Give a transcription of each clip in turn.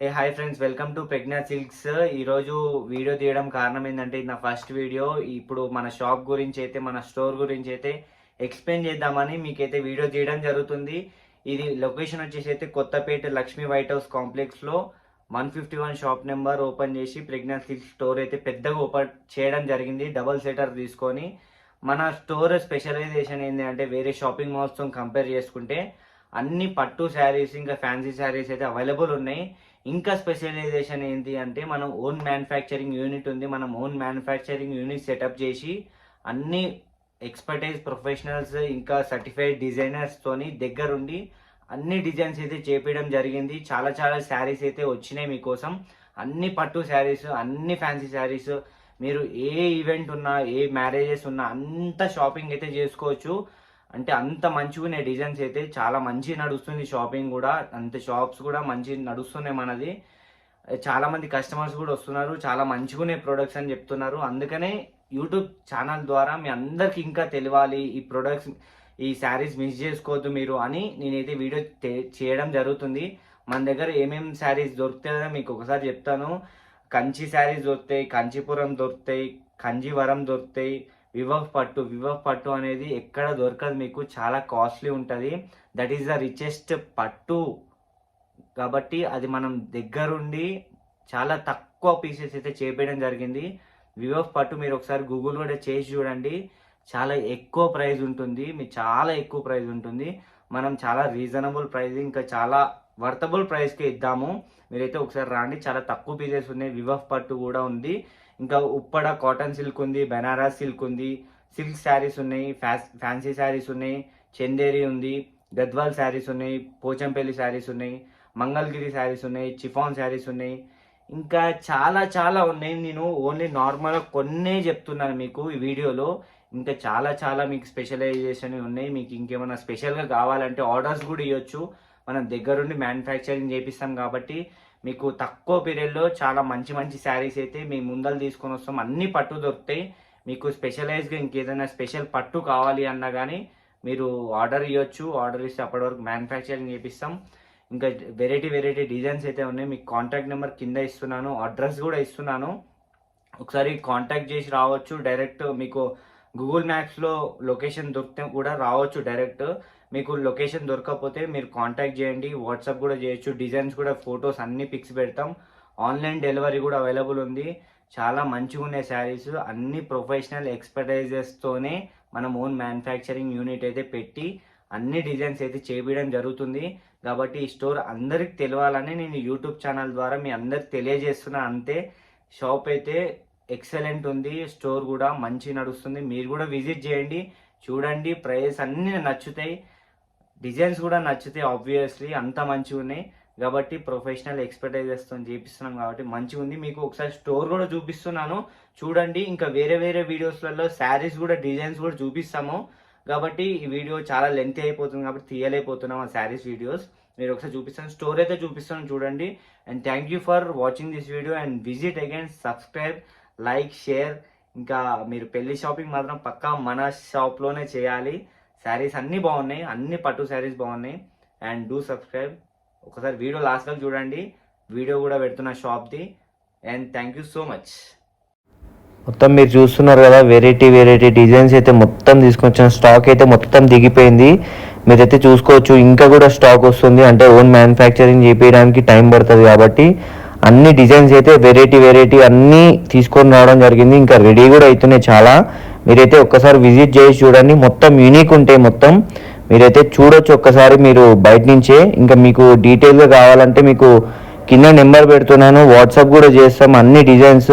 Hi friends, welcome to Pragna Silks. ఈరోజు video తీయడం కారణం ఏంటంటే ఇది నా ఫస్ట్ వీడియో. ఇప్పుడు మన షాప్ గురించి అయితే, మన స్టోర్ గురించి అయితే ఎక్స్ప్లెయిన్ చేద్దామని మీకైతే వీడియో తీయడం జరుగుతుంది. ఇది లొకేషన్ వచ్చేసి అయితే కొత్తపేట లక్ష్మీ వైట్ హౌస్ కాంప్లెక్స్లో 151 షాప్ నెంబర్ ఓపెన్ చేసి ప్రజ్ఞా సిల్క్స్ స్టోర్ అయితే పెద్దగా ఓపెన్ చేయడం జరిగింది, డబల్ సెటర్ తీసుకొని. మన స్టోర్ స్పెషలైజేషన్ ఏంటి అంటే వేరే షాపింగ్ మాల్స్తో కంపేర్ చేసుకుంటే అన్ని పట్టు శారీస్ ఇంకా ఫ్యాన్సీ శారీస్ అయితే అవైలబుల్ ఉన్నాయి. ఇంకా స్పెషలైజేషన్ ఏంటి అంటే మనం ఓన్ మ్యానుఫ్యాక్చరింగ్ యూనిట్ ఉంది. మనం ఓన్ మ్యానుఫ్యాక్చరింగ్ యూనిట్ సెటప్ చేసి అన్ని ఎక్స్పర్టైజ్ ప్రొఫెషనల్స్ ఇంకా సర్టిఫైడ్ డిజైనర్స్తోని దగ్గరుండి అన్ని డిజైన్స్ అయితే చేపించడం జరిగింది. చాలా చాలా శారీస్ అయితే వచ్చినాయి మీకోసం. అన్ని పట్టు శారీస్, అన్ని ఫ్యాన్సీ శారీస్, మీరు ఏ ఈవెంట్ ఉన్నా, ఏ మ్యారేజెస్ ఉన్నా అంత షాపింగ్ అయితే చేసుకోవచ్చు. అంటే అంత మంచిగా డిజైన్స్ అయితే చాలా మంచి నడుస్తుంది. షాపింగ్ కూడా అంత షాప్స్ కూడా మంచి నడుస్తున్నాయి మనది. చాలా మంది కస్టమర్స్ కూడా వస్తున్నారు, చాలా మంచిగానే ప్రొడక్ట్స్ అని చెప్తున్నారు. అందుకనే యూట్యూబ్ ఛానల్ ద్వారా మీ అందరికి ఇంకా తెలియాలి, ఈ ప్రొడక్ట్స్, ఈ శారీస్ మిస్ చేసుకోవద్దు మీరు అని నేనైతే వీడియో చేయడం జరుగుతుంది. మన దగ్గర ఏమేమి శారీస్ దొరుకుతాయో మీకు ఒకసారి చెప్తాను. కంచి శారీస్ దొరుకుతాయి, కంచీపురం దొరుకుతాయి, కంజీవరం దొరుకుతాయి, వివవ్ పట్టు అనేది ఎక్కడ దొరకదు మీకు, చాలా కాస్ట్లీ ఉంటుంది. దట్ ఈస్ ద రిచెస్ట్ పట్టు కాబట్టి అది మనం దగ్గరుండి చాలా తక్కువ పీసెస్ అయితే చేపేయడం జరిగింది. వివవ్ పట్టు మీరు ఒకసారి గూగుల్ కూడా చేసి చూడండి, చాలా ఎక్కువ ప్రైస్ ఉంటుంది, మీకు చాలా ఎక్కువ ప్రైస్ ఉంటుంది. మనం చాలా రీజనబుల్ ప్రైస్, ఇంకా చాలా వర్తబుల్ ప్రైస్కి ఇద్దాము. మీరైతే ఒకసారి రాండి, చాలా తక్కువ పీసెస్ ఉన్నాయి. వివవ్ పట్టు కూడా ఉంది, ఇంకా ఉప్పడ కాటన్ సిల్క్ ఉంది, బెనారస్ సిల్క్ ఉంది, సిల్క్ శారీస్ ఉన్నాయి, ఫ్యాన్సీ శారీస్ ఉన్నాయి, చందేరి ఉంది, గద్వాల్ శారీస్ ఉన్నాయి, పోచంపల్లి శారీస్ ఉన్నాయి, మంగళగిరి శారీస్ ఉన్నాయి, చిఫాన్ శారీస్ ఉన్నాయి, ఇంకా చాలా చాలా ఉన్నాయి. నేను ఓన్లీ నార్మల్గా కొన్నే చెప్తున్నాను మీకు ఈ వీడియోలో. ఇంకా చాలా చాలా మీకు స్పెషలైజేషన్ ఉన్నాయి. మీకు ఇంకేమైనా స్పెషల్గా కావాలంటే ఆర్డర్స్ కూడా ఇవ్వచ్చు. మనం దగ్గరుండి మ్యానుఫ్యాక్చరింగ్ చేపిస్తాం కాబట్టి మీకు తక్కువ పీరియడ్లో చాలా మంచి మంచి శారీస్ అయితే మీ ముందలు తీసుకొని వస్తాం. అన్ని పట్టు దొరుకుతాయి. మీకు స్పెషలైజ్గా ఇంకేదైనా స్పెషల్ పట్టు కావాలి అన్నా కానీ మీరు ఆర్డర్ ఇవ్వచ్చు. ఆర్డర్ ఇస్తే అప్పటి వరకు మ్యానుఫ్యాక్చరింగ్ చేపిస్తాం. ఇంకా వెరైటీ డిజైన్స్ అయితే ఉన్నాయి. మీకు కాంటాక్ట్ నెంబర్ కింద ఇస్తున్నాను, అడ్రస్ కూడా ఇస్తున్నాను. ఒకసారి కాంటాక్ట్ చేసి రావచ్చు. డైరెక్ట్ మీకు గూగుల్ మ్యాప్స్లో లొకేషన్ దొరికితే కూడా రావచ్చు డైరెక్ట్. మీకు లొకేషన్ దొరకకపోతే మీరు కాంటాక్ట్ చేయండి, వాట్సాప్ కూడా చేయొచ్చు. డిజైన్స్ కూడా, ఫొటోస్ అన్ని పిక్స్ పెడతాం. ఆన్లైన్ డెలివరీ కూడా అవైలబుల్ ఉంది. చాలా మంచిగా ఉన్నాయి శారీస్. అన్ని ప్రొఫెషనల్ ఎక్స్పర్టైజెస్తోనే మనం ఓన్ మ్యానుఫ్యాక్చరింగ్ యూనిట్ అయితే పెట్టి అన్ని డిజైన్స్ అయితే చేపించడం జరుగుతుంది. కాబట్టి ఈ స్టోర్ అందరికి తెలియాలని నేను యూట్యూబ్ ఛానల్ ద్వారా మీ అందరికి తెలియజేస్తున్నా అంతే. షాప్ అయితే ఎక్సలెంట్ ఉంది, స్టోర్ కూడా మంచి నడుస్తుంది. మీరు కూడా విజిట్ చేయండి, చూడండి. ప్రైస్ అన్నీ నచ్చుతాయి, డిజైన్స్ కూడా నచ్చుతాయి. ఆబ్వియస్లీ అంత మంచిగా ఉన్నాయి కాబట్టి ప్రొఫెషనల్ ఎక్స్పర్టైజెస్తో చేపిస్తున్నాం కాబట్టి మంచిగా ఉంది. మీకు ఒకసారి స్టోర్ కూడా చూపిస్తున్నాను, చూడండి. ఇంకా వేరే వీడియోస్లలో శారీస్ కూడా, డిజైన్స్ కూడా చూపిస్తాము. కాబట్టి ఈ వీడియో చాలా లెంత్ అయిపోతుంది కాబట్టి తీయలేకపోతున్నాం ఆ శారీస్ వీడియోస్. మీరు ఒకసారి చూపిస్తాను, స్టోర్ అయితే చూపిస్తాను, చూడండి. And thank you for watching this video and visit again, subscribe, like, share. ఇంకా మీరు పెళ్లి షాపింగ్ మాత్రం పక్కా మన షాప్లోనే చేయాలి. శారీస్ అన్నీ బాగున్నాయి, అన్ని పట్టు శారీస్ బాగున్నాయి. And do subscribe. ఒకసారి వీడియో లాస్ట్ వరకు చూడండి, వీడియో కూడా పెడుతున్న షాప్ది. And thank you so much. మొత్తం మీరు చూస్తున్నారు కదా, వెరైటీ డిజైన్స్ అయితే మొత్తం తీసుకొచ్చిన స్టాక్ అయితే మొత్తం దిగిపోయింది. మీరైతే చూసుకోవచ్చు, ఇంకా కూడా స్టాక్ వస్తుంది. అంటే ఓన్ మ్యానుఫ్యాక్చరింగ్ చేపించడానికి టైం పడుతుంది కాబట్టి అన్ని డిజైన్స్ అయితే వెరైటీ అన్నీ తీసుకొని రావడం జరిగింది. ఇంకా రెడీ కూడా అవుతున్నాయి చాలా. మీరైతే ఒక్కసారి విజిట్ చేసి చూడండి, మొత్తం యూనిక్ ఉంటాయి. మొత్తం మీరైతే చూడొచ్చు ఒక్కసారి మీరు బయట నుంచే. ఇంకా మీకు డీటెయిల్గా కావాలంటే మీకు కింద నెంబర్ పెడుతున్నాను, వాట్సాప్ కూడా చేస్తాం. అన్ని డిజైన్స్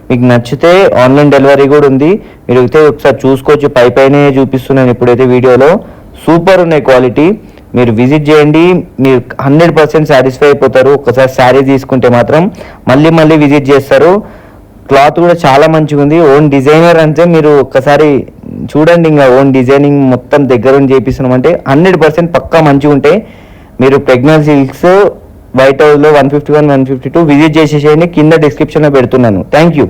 మీకు నచ్చితే ఆన్లైన్ డెలివరీ కూడా ఉంది. మీరు అయితే ఒకసారి చూసుకోవచ్చు, పైనే చూపిస్తున్నాను ఇప్పుడైతే వీడియోలో. సూపర్ ఉన్నాయి క్వాలిటీ. మీరు విజిట్ చేయండి, మీరు 100% సాటిస్ఫై అయిపోతారు. ఒకసారి శారీ తీసుకుంటే మాత్రం మళ్ళీ విజిట్ చేస్తారు. క్లాత్ కూడా చాలా మంచిగా ఉంది. ఓన్ డిజైనర్ అంటే మీరు ఒక్కసారి చూడండి. ఇంకా ఓన్ డిజైనింగ్ మొత్తం దగ్గరుండి చేపిస్తున్నాం అంటే 100% పక్కా మంచిగా ఉంటాయి. మీరు ప్రజ్ఞా సిల్క్స్ వైట్ హౌస్లో 151, 152 విజిట్ చేసేసేయండి. కింద డిస్క్రిప్షన్లో పెడుతున్నాను. Thank you.